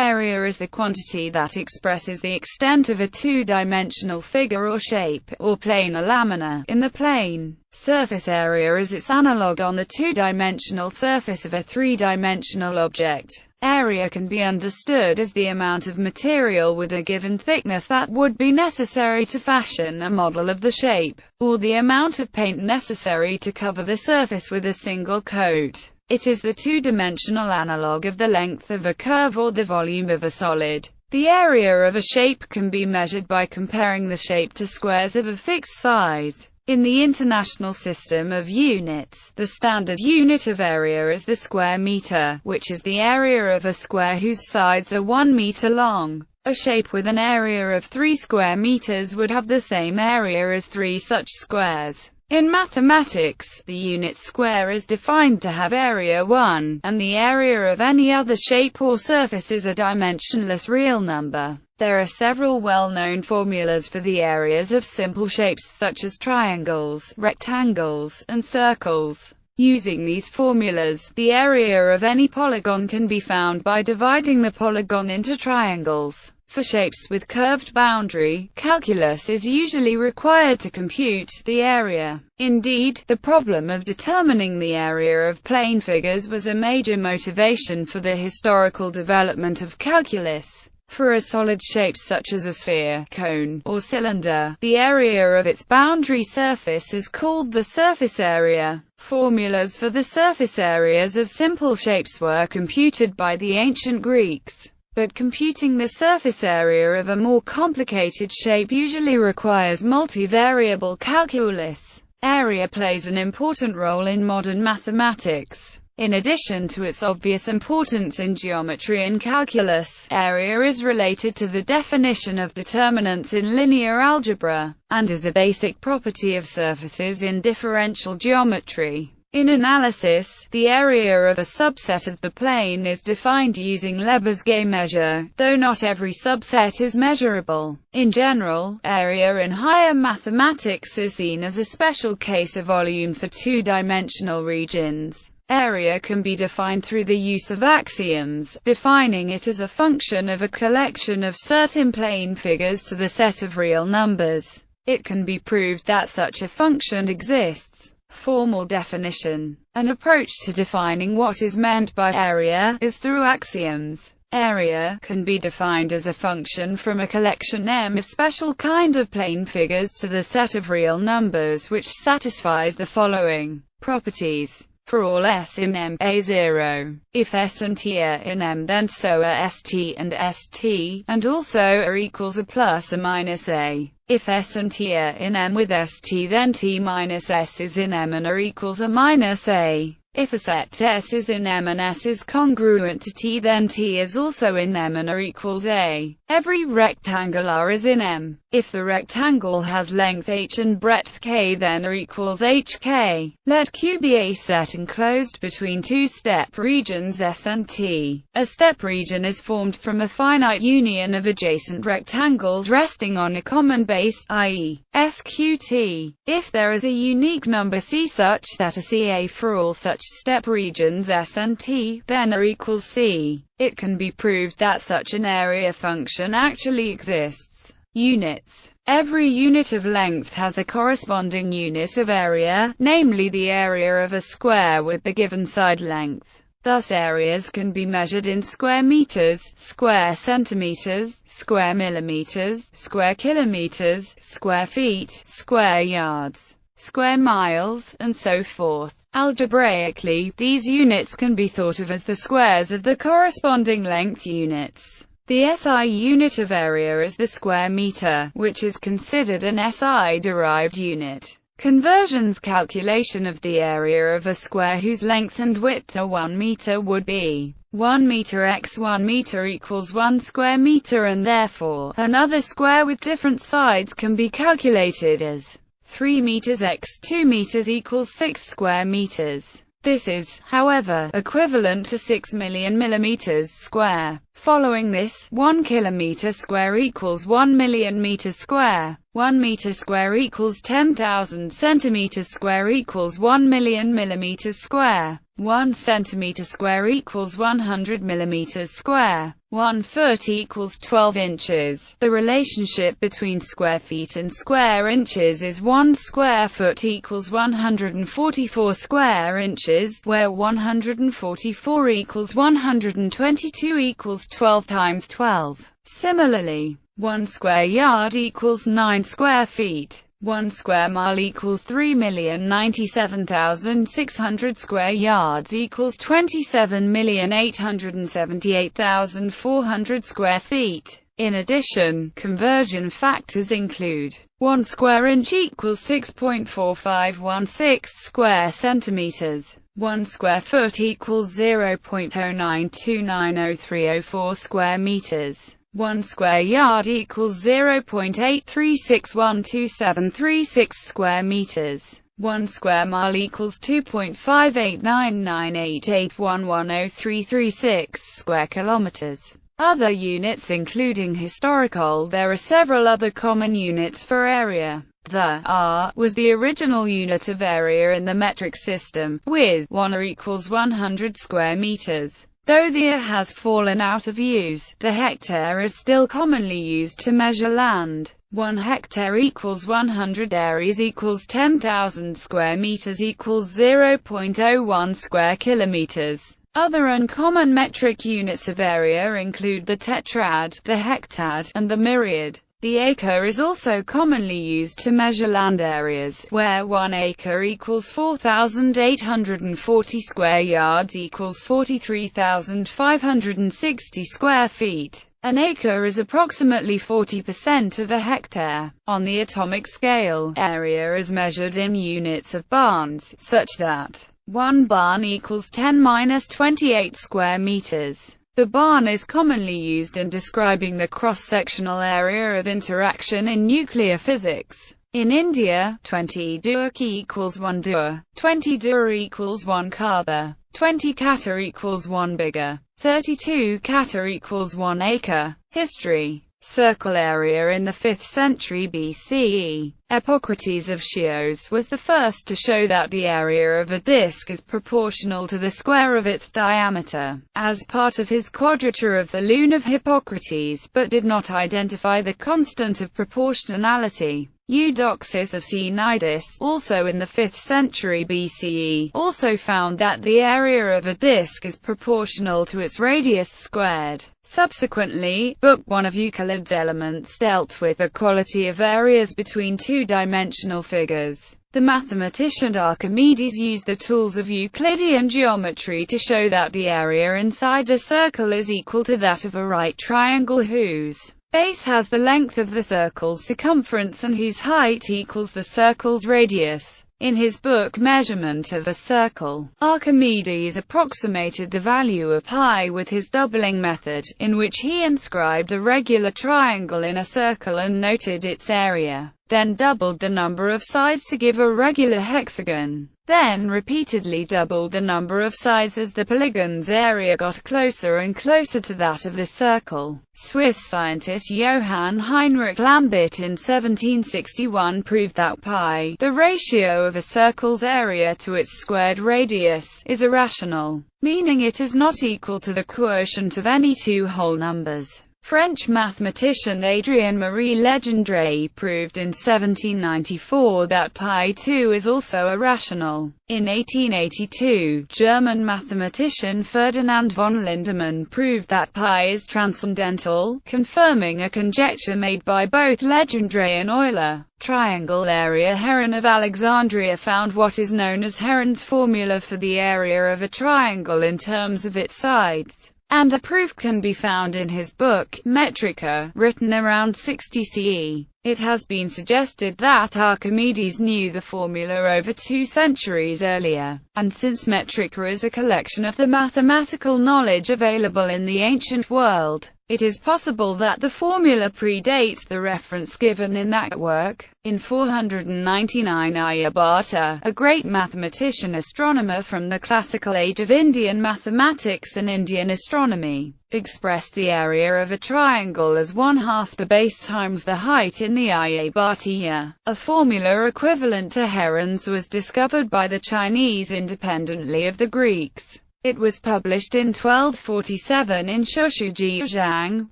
area is the quantity that expresses the extent of a two-dimensional figure or shape, or plane or lamina, in the plane. Surface area is its analog on the two-dimensional surface of a three-dimensional object. Area can be understood as the amount of material with a given thickness that would be necessary to fashion a model of the shape, or the amount of paint necessary to cover the surface with a single coat. It is the two-dimensional analog of the length of a curve or the volume of a solid. The area of a shape can be measured by comparing the shape to squares of a fixed size. In the International System of Units, the standard unit of area is the square meter, which is the area of a square whose sides are 1 meter long. A shape with an area of 3 square meters would have the same area as 3 such squares. In mathematics, the unit square is defined to have area 1, and the area of any other shape or surface is a dimensionless real number. There are several well-known formulas for the areas of simple shapes such as triangles, rectangles, and circles. Using these formulas, the area of any polygon can be found by dividing the polygon into triangles. For shapes with curved boundary, calculus is usually required to compute the area. Indeed, the problem of determining the area of plane figures was a major motivation for the historical development of calculus. For a solid shape such as a sphere, cone, or cylinder, the area of its boundary surface is called the surface area. Formulas for the surface areas of simple shapes were computed by the ancient Greeks. But computing the surface area of a more complicated shape usually requires multivariable calculus. Area plays an important role in modern mathematics. In addition to its obvious importance in geometry and calculus, area is related to the definition of determinants in linear algebra, and is a basic property of surfaces in differential geometry. In analysis, the area of a subset of the plane is defined using Lebesgue measure, though not every subset is measurable. In general, area in higher mathematics is seen as a special case of volume for two-dimensional regions. Area can be defined through the use of axioms, defining it as a function of a collection of certain plane figures to the set of real numbers. It can be proved that such a function exists. Formal definition. An approach to defining what is meant by area is through axioms. Area can be defined as a function from a collection M of special kind of plane figures to the set of real numbers which satisfies the following properties. For all S in M, A0. If S and T are in M, then so are ST and ST, and also are equals a plus or minus A. If S and T are in M with ST, then T minus S is in M and are equals a minus A. If a set S is in M and S is congruent to T, then T is also in M and are equals A. Every rectangle R is in M. If the rectangle has length h and breadth k, then R equals hk. Let Q be a set enclosed between two step regions S and T. A step region is formed from a finite union of adjacent rectangles resting on a common base, i.e., SQT. If there is a unique number C such that a CA for all such step regions S and T, then R equals C. It can be proved that such an area function actually exists. Units. Every unit of length has a corresponding unit of area, namely the area of a square with the given side length. Thus areas can be measured in square meters, square centimeters, square millimeters, square kilometers, square feet, square yards, square miles, and so forth. Algebraically, these units can be thought of as the squares of the corresponding length units. The SI unit of area is the square meter, which is considered an SI-derived unit. Conversions calculation of the area of a square whose length and width are 1 meter would be 1 meter x 1 meter equals 1 square meter, and therefore, another square with different sides can be calculated as 3 meters x 2 meters equals 6 square meters. This is, however, equivalent to 6 million millimeters square. Following this, 1 kilometer square equals 1 million meters square. 1 meter square equals 10,000 centimeters square equals 1 million millimeters square. 1 centimeter square equals 100 millimeters square. 1 foot equals 12 inches. The relationship between square feet and square inches is 1 square foot equals 144 square inches, where 144 equals 122 equals 12 times 12. Similarly, 1 square yard equals 9 square feet. 1 square mile equals 3,097,600 square yards equals 27,878,400 square feet. In addition, conversion factors include 1 square inch equals 6.4516 square centimeters. 1 square foot equals 0.0929030 square meters. 1 square yard equals 0.83612736 square meters. 1 square mile equals 2.58998881103336 square kilometers. Other units including historical. There are several other common units for area. The r was the original unit of area in the metric system, with 1 r equals 100 square meters. Though the r has fallen out of use, the hectare is still commonly used to measure land. 1 hectare equals 100 areas equals 10,000 square meters equals 0.01 square kilometers. Other uncommon metric units of area include the tetrad, the hectad, and the myriad. The acre is also commonly used to measure land areas, where 1 acre equals 4,840 square yards equals 43,560 square feet. An acre is approximately 40% of a hectare. On the atomic scale, area is measured in units of barns, such that 1 barn equals 10⁻28 square meters. The barn is commonly used in describing the cross-sectional area of interaction in nuclear physics. In India, 20 Durki equals 1 dur, 20 dur equals 1 kaba, 20 kata equals 1 bigger, 32 kata equals 1 acre. History. Circle area in the 5th century BCE. Epocrates of Chios was the first to show that the area of a disk is proportional to the square of its diameter, as part of his Quadrature of the Lune of Hippocrates, but did not identify the constant of proportionality. Eudoxus of Cnidus, also in the 5th century BCE, also found that the area of a disk is proportional to its radius squared. Subsequently, Book 1 of Euclid's Elements dealt with equality of areas between two-dimensional figures. The mathematician Archimedes used the tools of Euclidean geometry to show that the area inside a circle is equal to that of a right triangle whose base has the length of the circle's circumference and whose height equals the circle's radius. In his book Measurement of a Circle, Archimedes approximated the value of pi with his doubling method, in which he inscribed a regular triangle in a circle and noted its area, then doubled the number of sides to give a regular hexagon, then repeatedly doubled the number of sides as the polygon's area got closer and closer to that of the circle. Swiss scientist Johann Heinrich Lambert in 1761 proved that pi, the ratio of a circle's area to its squared radius, is irrational, meaning it is not equal to the quotient of any two whole numbers. French mathematician Adrien-Marie Legendre proved in 1794 that pi 2 is also irrational. In 1882, German mathematician Ferdinand von Lindemann proved that pi is transcendental, confirming a conjecture made by both Legendre and Euler. Triangle area. Heron of Alexandria found what is known as Heron's formula for the area of a triangle in terms of its sides, and a proof can be found in his book, Metrica, written around 60 CE. It has been suggested that Archimedes knew the formula over 2 centuries earlier, and since Metrica is a collection of the mathematical knowledge available in the ancient world, it is possible that the formula predates the reference given in that work. In 499, Aryabhata, a great mathematician astronomer from the classical age of Indian mathematics and Indian astronomy, expressed the area of a triangle as 1/2 the base times the height in the Irregular. A formula equivalent to Heron's was discovered by the Chinese independently of the Greeks. It was published in 1247 in Shushujiazhang,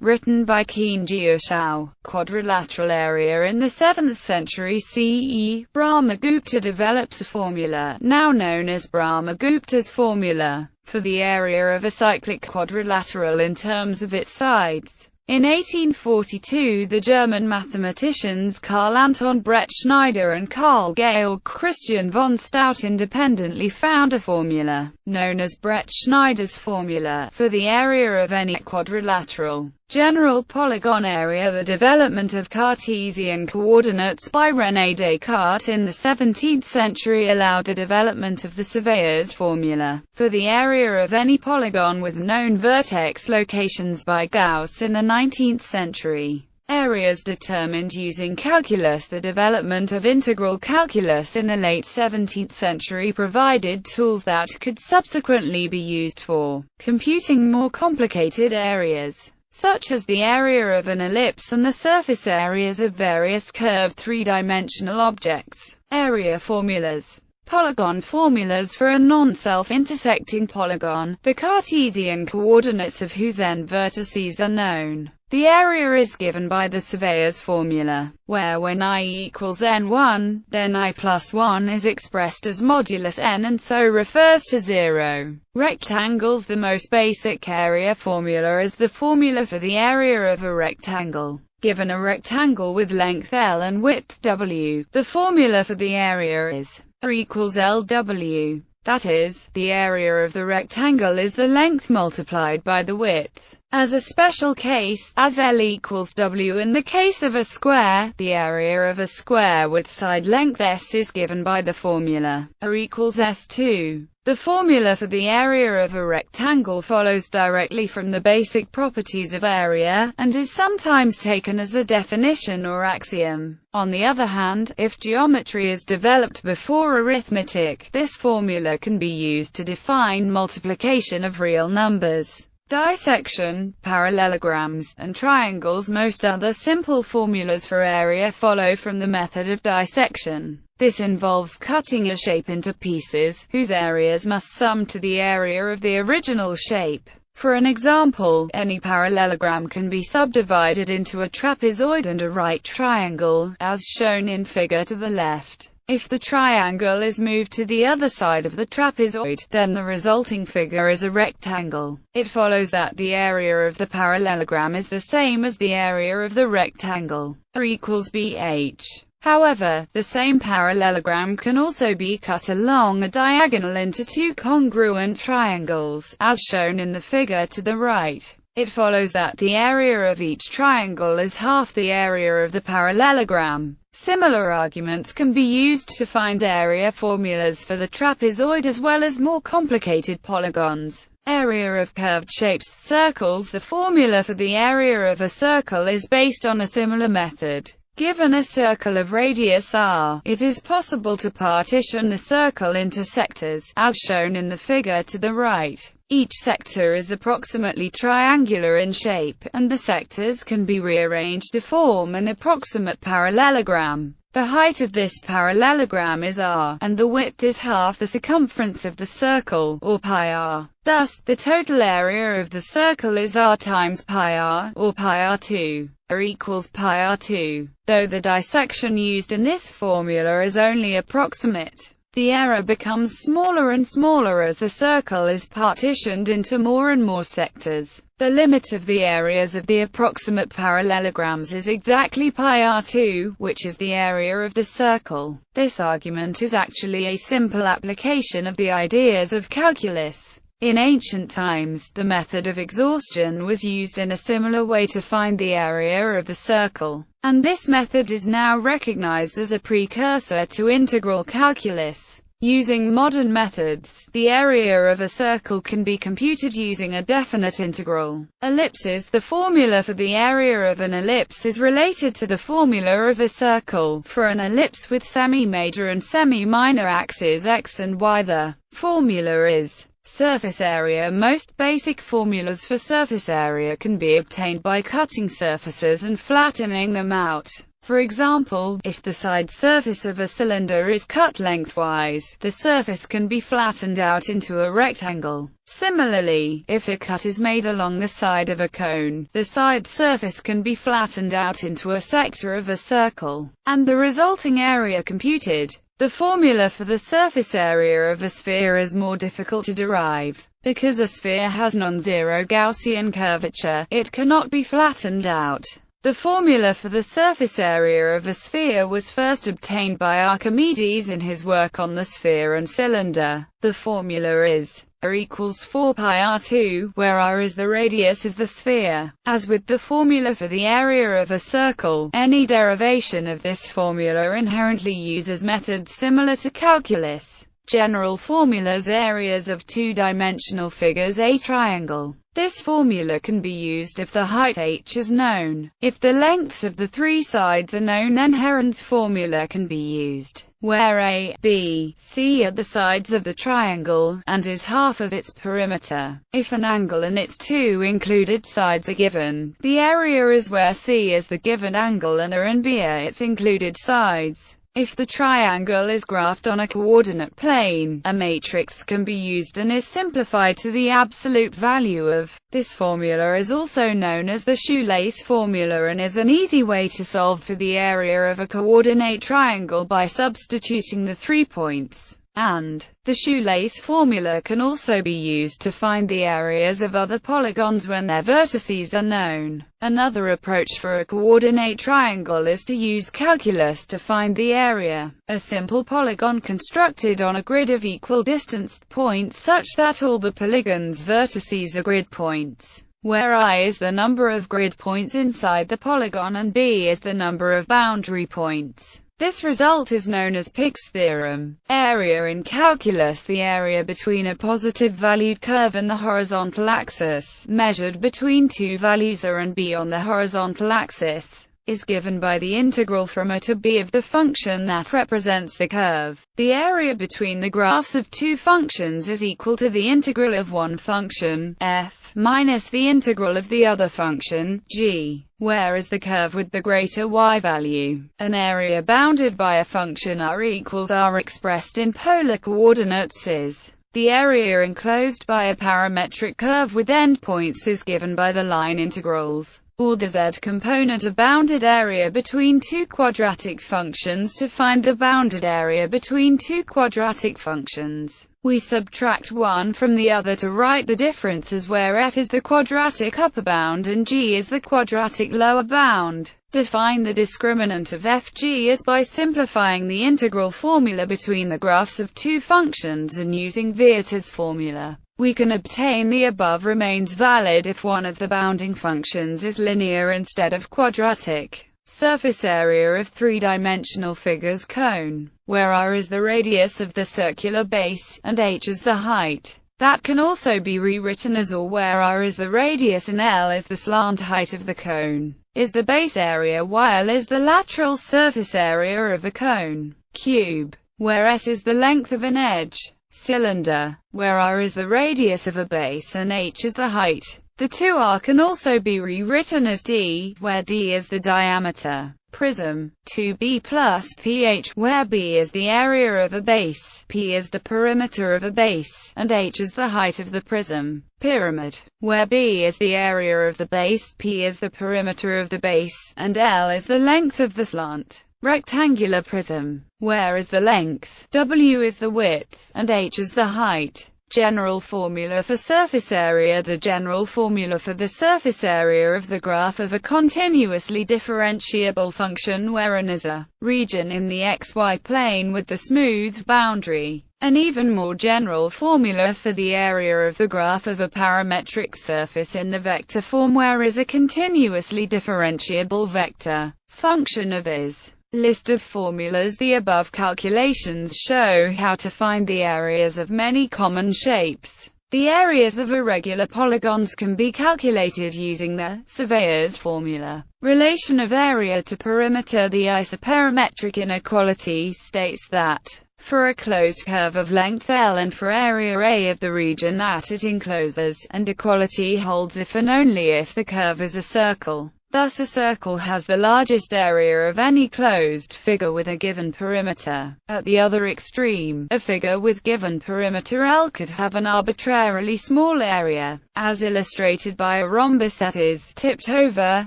written by Qin Jiashao. Quadrilateral area. In the 7th century CE, Brahmagupta develops a formula, now known as Brahmagupta's formula, for the area of a cyclic quadrilateral in terms of its sides. In 1842, the German mathematicians Carl Anton Bretschneider and Carl Georg Christian von Stout independently found a formula, known as Bretschneider's formula, for the area of any quadrilateral general polygon area. The development of Cartesian coordinates by René Descartes in the 17th century allowed the development of the surveyor's formula, for the area of any polygon with known vertex locations by Gauss in the 19th century. Areas determined using calculus. The development of integral calculus in the late 17th century provided tools that could subsequently be used for computing more complicated areas, such as the area of an ellipse and the surface areas of various curved three-dimensional objects. Area formulas. Polygon formulas for a non-self-intersecting polygon, the Cartesian coordinates of whose n vertices are known. The area is given by the surveyor's formula, where when I equals n1, then I plus 1 is expressed as modulus n and so refers to 0. Rectangles. The most basic area formula is the formula for the area of a rectangle. Given a rectangle with length L and width W, the formula for the area is R equals LW. That is, the area of the rectangle is the length multiplied by the width. As a special case, as L equals W in the case of a square, the area of a square with side length S is given by the formula R equals S2. The formula for the area of a rectangle follows directly from the basic properties of area, and is sometimes taken as a definition or axiom. On the other hand, if geometry is developed before arithmetic, this formula can be used to define multiplication of real numbers. Dissection, parallelograms, and triangles. Most other simple formulas for area follow from the method of dissection. This involves cutting a shape into pieces, whose areas must sum to the area of the original shape. For an example, any parallelogram can be subdivided into a trapezoid and a right triangle, as shown in figure to the left. If the triangle is moved to the other side of the trapezoid, then the resulting figure is a rectangle. It follows that the area of the parallelogram is the same as the area of the rectangle, R equals BH. However, the same parallelogram can also be cut along a diagonal into two congruent triangles, as shown in the figure to the right. It follows that the area of each triangle is half the area of the parallelogram. Similar arguments can be used to find area formulas for the trapezoid as well as more complicated polygons. Area of curved shapes. Circles. The formula for the area of a circle is based on a similar method. Given a circle of radius r, it is possible to partition the circle into sectors, as shown in the figure to the right. Each sector is approximately triangular in shape, and the sectors can be rearranged to form an approximate parallelogram. The height of this parallelogram is r, and the width is half the circumference of the circle, or pi r. Thus, the total area of the circle is r times pi r, or pi r2. R equals pi r2. Though the dissection used in this formula is only approximate, the error becomes smaller and smaller as the circle is partitioned into more and more sectors. The limit of the areas of the approximate parallelograms is exactly pi r2, which is the area of the circle. This argument is actually a simple application of the ideas of calculus. In ancient times, the method of exhaustion was used in a similar way to find the area of the circle, and this method is now recognized as a precursor to integral calculus. Using modern methods, the area of a circle can be computed using a definite integral. Ellipses. The formula for the area of an ellipse is related to the formula of a circle. For an ellipse with semi-major and semi-minor axes x and y, the formula is Surface area. Most basic formulas for surface area can be obtained by cutting surfaces and flattening them out. For example, if the side surface of a cylinder is cut lengthwise, the surface can be flattened out into a rectangle. Similarly, if a cut is made along the side of a cone, the side surface can be flattened out into a sector of a circle, and the resulting area computed. The formula for the surface area of a sphere is more difficult to derive. Because a sphere has non-zero Gaussian curvature, it cannot be flattened out. The formula for the surface area of a sphere was first obtained by Archimedes in his work on the sphere and cylinder. The formula is r equals 4 pi r2, where r is the radius of the sphere. As with the formula for the area of a circle, any derivation of this formula inherently uses methods similar to calculus. General formulas. Areas of two-dimensional figures. A triangle. This formula can be used if the height h is known. If the lengths of the three sides are known, then Heron's formula can be used, where A, B, C are the sides of the triangle, and is half of its perimeter. If an angle and its two included sides are given, the area is where C is the given angle and A and B are its included sides. If the triangle is graphed on a coordinate plane, a matrix can be used and is simplified to the absolute value of. This formula is also known as the Shoelace Formula and is an easy way to solve for the area of a coordinate triangle by substituting the 3 points. And the Shoelace Formula can also be used to find the areas of other polygons when their vertices are known. Another approach for a coordinate triangle is to use calculus to find the area. A simple polygon constructed on a grid of equal distanced points such that all the polygon's vertices are grid points, where I is the number of grid points inside the polygon and B is the number of boundary points. This result is known as Pick's theorem. Area in calculus. The area between a positive-valued curve and the horizontal axis, measured between two values A and B on the horizontal axis, is given by the integral from A to B of the function that represents the curve. The area between the graphs of two functions is equal to the integral of one function, f, minus the integral of the other function, g. Whereas the curve with the greater y value, an area bounded by a function r equals r expressed in polar coordinates is the area enclosed by a parametric curve with endpoints is given by the line integrals, or the z component of bounded area between two quadratic functions. To find the bounded area between two quadratic functions, we subtract one from the other to write the differences, where f is the quadratic upper bound and g is the quadratic lower bound. Define the discriminant of fg as by simplifying the integral formula between the graphs of two functions and using Wrtl's formula. We can obtain the above remains valid if one of the bounding functions is linear instead of quadratic. Surface area of three-dimensional figures. Cone, where r is the radius of the circular base, and h is the height. That can also be rewritten as or, where r is the radius and l is the slant height of the cone, is the base area, while is the lateral surface area of the cone. Cube, where s is the length of an edge. Cylinder, where r is the radius of a base and h is the height. The 2r can also be rewritten as d, where d is the diameter. Prism, 2b plus ph, where b is the area of a base, p is the perimeter of a base, and h is the height of the prism. Pyramid, where b is the area of the base, p is the perimeter of the base, and l is the length of the slant. Rectangular prism, where is the length, w is the width, and h is the height. General formula for surface area. The general formula for the surface area of the graph of a continuously differentiable function where n is a region in the xy plane with the smooth boundary. An even more general formula for the area of the graph of a parametric surface in the vector form where is a continuously differentiable vector function of is. List of formulas. The above calculations show how to find the areas of many common shapes. The areas of irregular polygons can be calculated using the surveyor's formula. Relation of area to perimeter. The isoperimetric inequality states that for a closed curve of length L and for area A of the region that it encloses, and equality holds if and only if the curve is a circle. Thus a circle has the largest area of any closed figure with a given perimeter. At the other extreme, a figure with given perimeter L could have an arbitrarily small area, as illustrated by a rhombus that is tipped over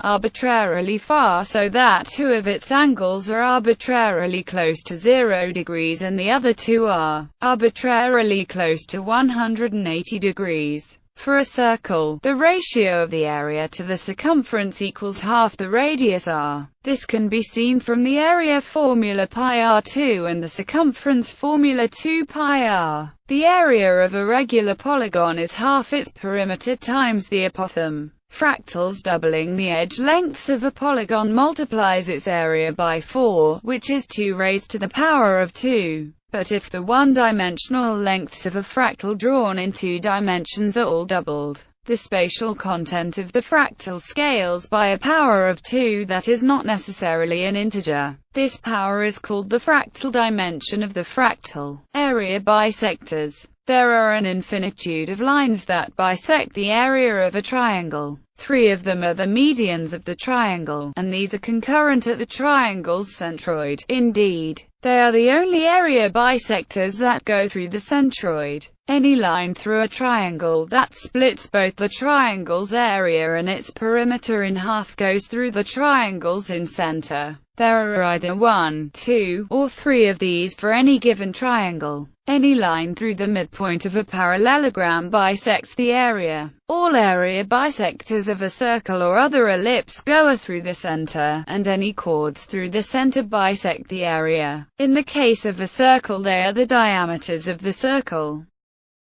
arbitrarily far so that two of its angles are arbitrarily close to 0 degrees and the other two are arbitrarily close to 180 degrees. For a circle, the ratio of the area to the circumference equals half the radius r. This can be seen from the area formula pi r2 and the circumference formula 2 pi r. The area of a regular polygon is half its perimeter times the apothem. Fractals doubling the edge lengths of a polygon multiplies its area by 4, which is 2 raised to the power of 2. But if the one-dimensional lengths of a fractal drawn in 2 dimensions are all doubled, the spatial content of the fractal scales by a power of 2 that is not necessarily an integer. This power is called the fractal dimension of the fractal area bisectors. There are an infinitude of lines that bisect the area of a triangle. 3 of them are the medians of the triangle, and these are concurrent at the triangle's centroid. Indeed, they are the only area bisectors that go through the centroid. Any line through a triangle that splits both the triangle's area and its perimeter in half goes through the triangle's incenter. There are either 1, 2, or 3 of these for any given triangle. Any line through the midpoint of a parallelogram bisects the area. All area bisectors of a circle or other ellipse go through the center, and any chords through the center bisect the area. In the case of a circle, they are the diameters of the circle.